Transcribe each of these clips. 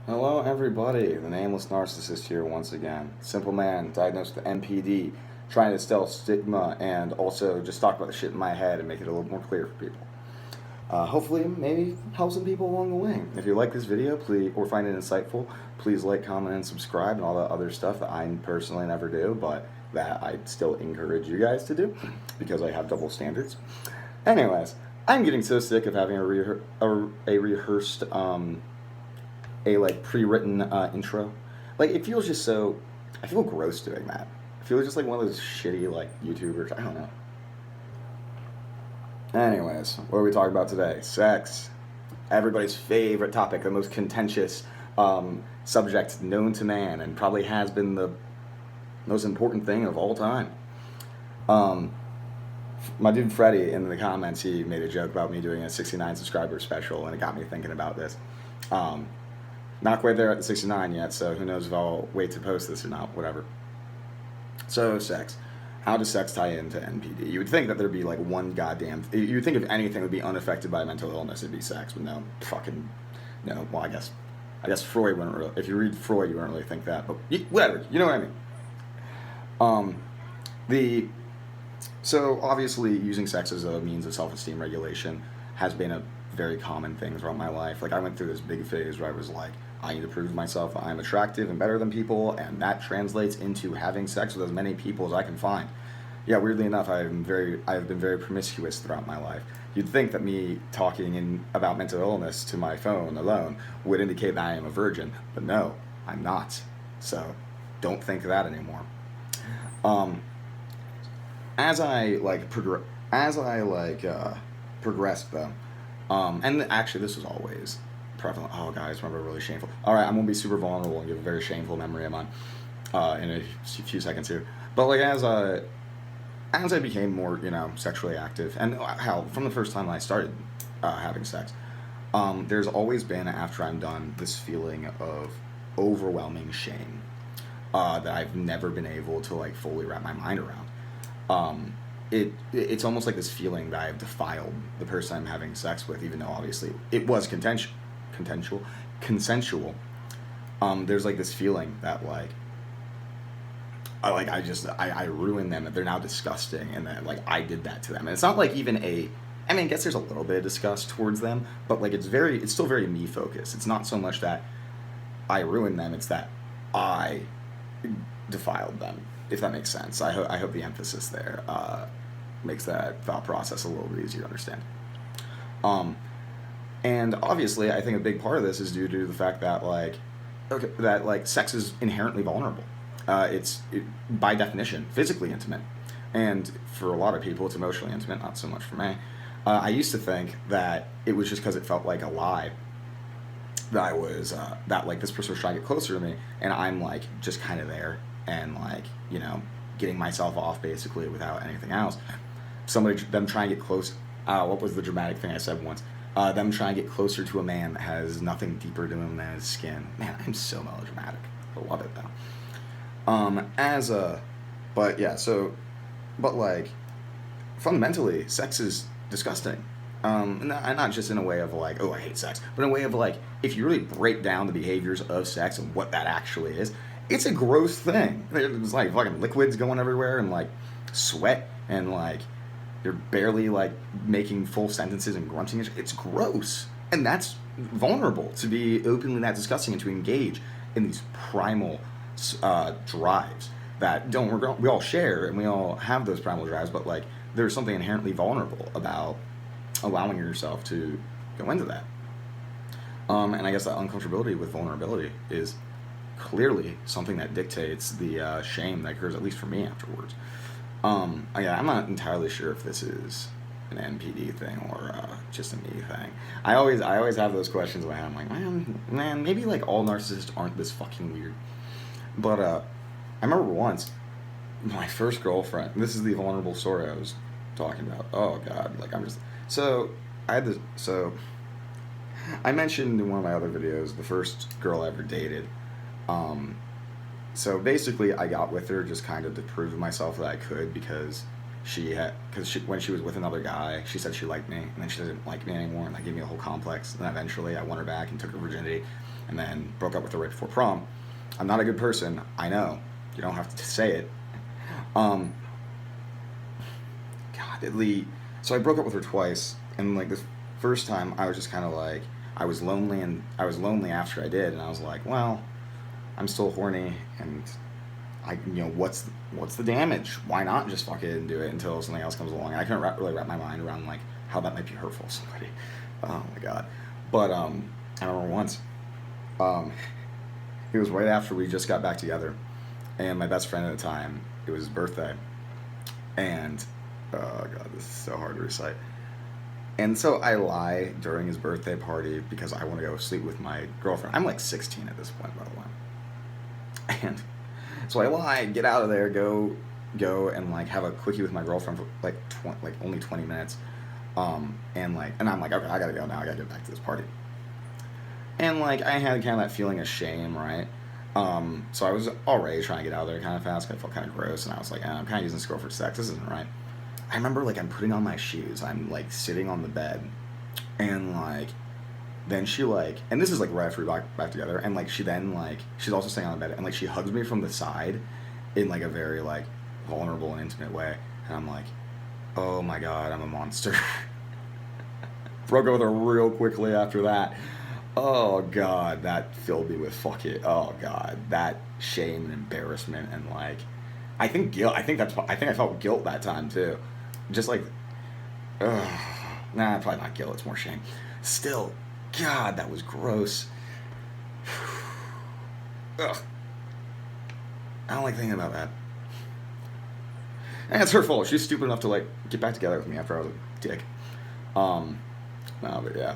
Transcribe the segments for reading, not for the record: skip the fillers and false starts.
Hello, everybody. The Nameless Narcissist here once again. Simple man, diagnosed with NPD, trying to distill stigma and also just talk about the shit in my head and make it a little more clear for people. Hopefully, maybe help some people along the way. If you like this video, please, or find it insightful, please like, comment, and subscribe, and all that other stuff that I personally never do, but that I still encourage you guys to do because I have double standards. Anyways, I'm getting so sick of having a rehearsed pre-written intro. Like, it feels just so, I feel gross doing that. I feel just like one of those shitty like YouTubers. I don't know. Anyways, what are we talking about today? Sex. Everybody's favorite topic, the most contentious subject known to man, and probably has been the most important thing of all time. My dude Freddie in the comments, he made a joke about me doing a 69 subscriber special, and it got me thinking about this. Not quite there at the 69 yet, so who knows if I'll wait to post this or not, whatever. So, sex. How does sex tie into NPD? You would think that there'd be like one goddamn... You would think if anything would be unaffected by mental illness, it'd be sex, but no, fucking... No, well, I guess Freud wouldn't really... If you read Freud, you wouldn't really think that, but whatever, you know what I mean. So, obviously, using sex as a means of self-esteem regulation has been a very common thing throughout my life. Like, I went through this big phase where I was like, I need to prove to myself that I'm attractive and better than people, and that translates into having sex with as many people as I can find. Yeah, weirdly enough, I have been very promiscuous throughout my life. You'd think that me talking about mental illness to my phone alone would indicate that I am a virgin, but no, I'm not. So, don't think that anymore. As I progressed though, and actually this was always prevalent. Oh, guys, remember, really shameful. All right, I'm gonna be super vulnerable and give a very shameful memory of mine in a few seconds here. But like as I became more, sexually active, and hell, from the first time I started having sex, there's always been, after I'm done, this feeling of overwhelming shame that I've never been able to like fully wrap my mind around. It's almost like this feeling that I've defiled the person I'm having sex with, even though obviously it was consensual. There's like this feeling that I ruined them, that they're now disgusting, and that like I did that to them. And it's not like even I guess there's a little bit of disgust towards them, but like it's still very me focused. It's not so much that I ruined them, it's that I defiled them, if that makes sense. I hope the emphasis there makes that thought process a little bit easier to understand. And obviously, I think a big part of this is due to the fact that sex is inherently vulnerable. It's by definition physically intimate, and for a lot of people, it's emotionally intimate. Not so much for me. I used to think that it was just because it felt like a lie that I was that this person was trying to get closer to me, and I'm like just kind of there and getting myself off basically without anything else. Them trying to get close. What was the dramatic thing I said once? Them trying to get closer to a man that has nothing deeper to him than his skin. Man, I'm so melodramatic. I love it though. Fundamentally, sex is disgusting. And not just in a way of like, oh, I hate sex, but in a way of like, if you really break down the behaviors of sex and what that actually is, it's a gross thing. There's like fucking liquids going everywhere and like sweat and like you're barely like making full sentences and grunting. It's gross, and that's vulnerable to be openly that disgusting and to engage in these primal drives that we all share, and we all have those primal drives, but like there's something inherently vulnerable about allowing yourself to go into that. And I guess that uncomfortability with vulnerability is clearly something that dictates the shame that occurs, at least for me, afterwards. Again, I'm not entirely sure if this is an NPD thing or just a me thing. I always have those questions in my head. I'm like, man, maybe like all narcissists aren't this fucking weird. But I remember once, my first girlfriend. This is the vulnerable story I was talking about. Oh God, I mentioned in one of my other videos the first girl I ever dated. So basically, I got with her just kind of to prove to myself that I could, because when she was with another guy, she said she liked me, and then she didn't like me anymore, and that gave me a whole complex. And then eventually, I won her back and took her virginity. and then broke up with her right before prom. I'm not a good person. I know. You don't have to say it. God, so I broke up with her twice, and like the first time I was just kind of like, I was lonely after I did, and I was like, well, I'm still horny, and what's the damage? Why not just fuck it and do it until something else comes along? And I couldn't really wrap my mind around like how that might be hurtful to somebody. Oh my god. But I remember once, it was right after we just got back together, and my best friend at the time, it was his birthday, and oh god, this is so hard to recite. And so I lie during his birthday party because I want to go sleep with my girlfriend. I'm like 16 at this point, by the way. And so I lie, get out of there, go and like have a quickie with my girlfriend for like only 20 minutes. And I'm like, okay, I gotta go now. I gotta get back to this party. And like I had kind of that feeling of shame, right? So I was already trying to get out of there kind of fast. I felt kind of gross, and I was like, I'm kind of using this girl for sex. This isn't right. I remember like I'm putting on my shoes. I'm like sitting on the bed, and like then she like, and this is like right after we got back together, and like she then like she's also sitting on the bed, and like she hugs me from the side in like a very like vulnerable and intimate way, and I'm like, oh my god, I'm a monster. Broke up with her real quickly after that. Oh god, that filled me with oh god, that shame and embarrassment, and like I think guilt. I think I felt guilt that time too. Just like, nah, probably not guilt. It's more shame. Still, God, that was gross. Ugh. I don't like thinking about that. And it's her fault. She's stupid enough to like get back together with me after I was a dick. No, but yeah.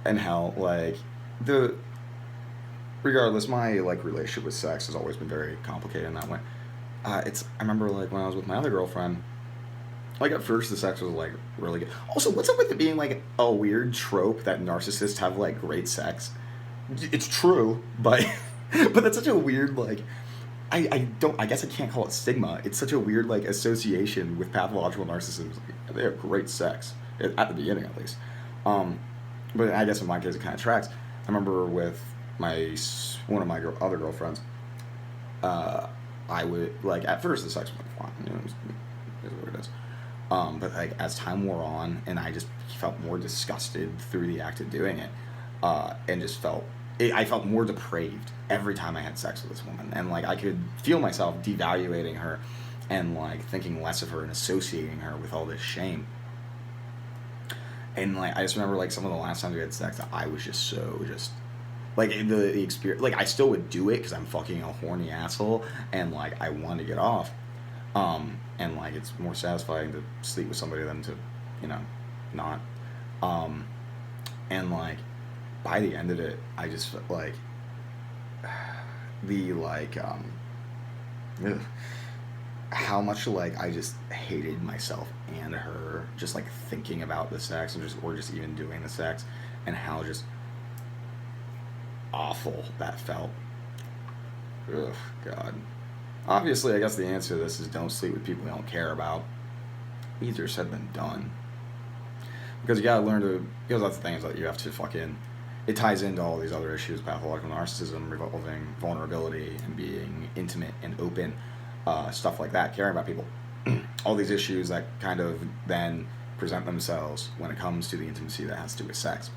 And hell, like regardless, my like relationship with sex has always been very complicated in that way. I remember like when I was with my other girlfriend, like at first the sex was like really good. Also, what's up with it being like a weird trope that narcissists have like great sex? It's true, but but that's such a weird like I guess I can't call it stigma. It's such a weird like association with pathological narcissism. They have great sex at the beginning at least. But I guess in my case it kind of tracks. I remember with one of my other girlfriends, I would like at first the sex was like fine, it is what it is. But like as time wore on, and I just felt more disgusted through the act of doing it, and just I felt more depraved every time I had sex with this woman, and like I could feel myself devaluating her, and like thinking less of her and associating her with all this shame. And like I just remember like some of the last times we had sex, I was just like the experience. Like I still would do it because I'm fucking a horny asshole, and like I want to get off. And like it's more satisfying to sleep with somebody than to, not. And like by the end of it, I just felt like how much like I just hated myself and her just like thinking about the sex or just even doing the sex, and how just awful that felt. Ugh, God. Obviously, I guess the answer to this is don't sleep with people you don't care about. Easier said than done. Because you gotta learn to, because that's the thing, is that you have to fucking, it ties into all these other issues, pathological narcissism, revolving vulnerability, and being intimate and open, stuff like that, caring about people. All these issues that kind of then present themselves when it comes to the intimacy that has to do with sex.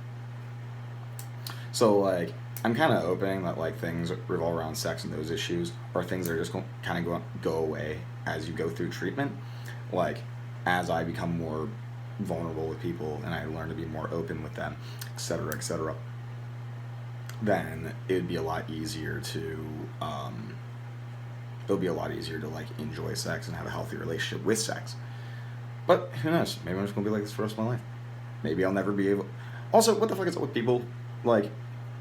So, like, I'm kind of hoping that, like, things revolve around sex and those issues are things that are just kind of go away as you go through treatment. Like, as I become more vulnerable with people and I learn to be more open with them, etc., then it'd be a lot easier to, like, enjoy sex and have a healthy relationship with sex. But, who knows? Maybe I'm just going to be like this for the rest of my life. Maybe I'll never be able... Also, what the fuck is up with people, like,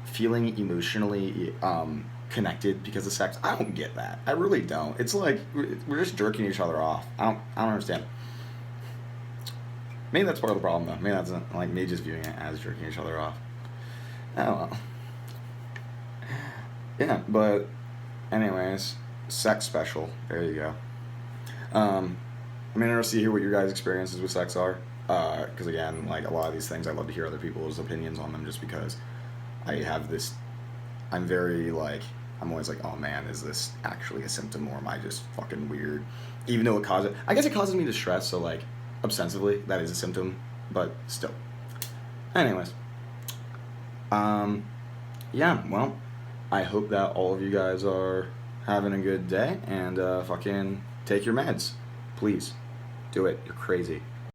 feeling emotionally connected because of sex? I don't get that. I really don't. It's like we're just jerking each other off. I don't understand. Maybe that's part of the problem though. Maybe that's not, like me just viewing it as jerking each other off. I don't know. Yeah, but anyways, sex special. There you go. I'm interested to hear what your guys' experiences with sex are. Because again, like a lot of these things, I love to hear other people's opinions on them, just because I have this I'm very like, I'm always like, oh man, is this actually a symptom or am I just fucking weird? Even though I guess it causes me distress, so like, obsessively, that is a symptom, but still. Anyways. Yeah, well, I hope that all of you guys are having a good day and fucking take your meds. Please, do it. You're crazy.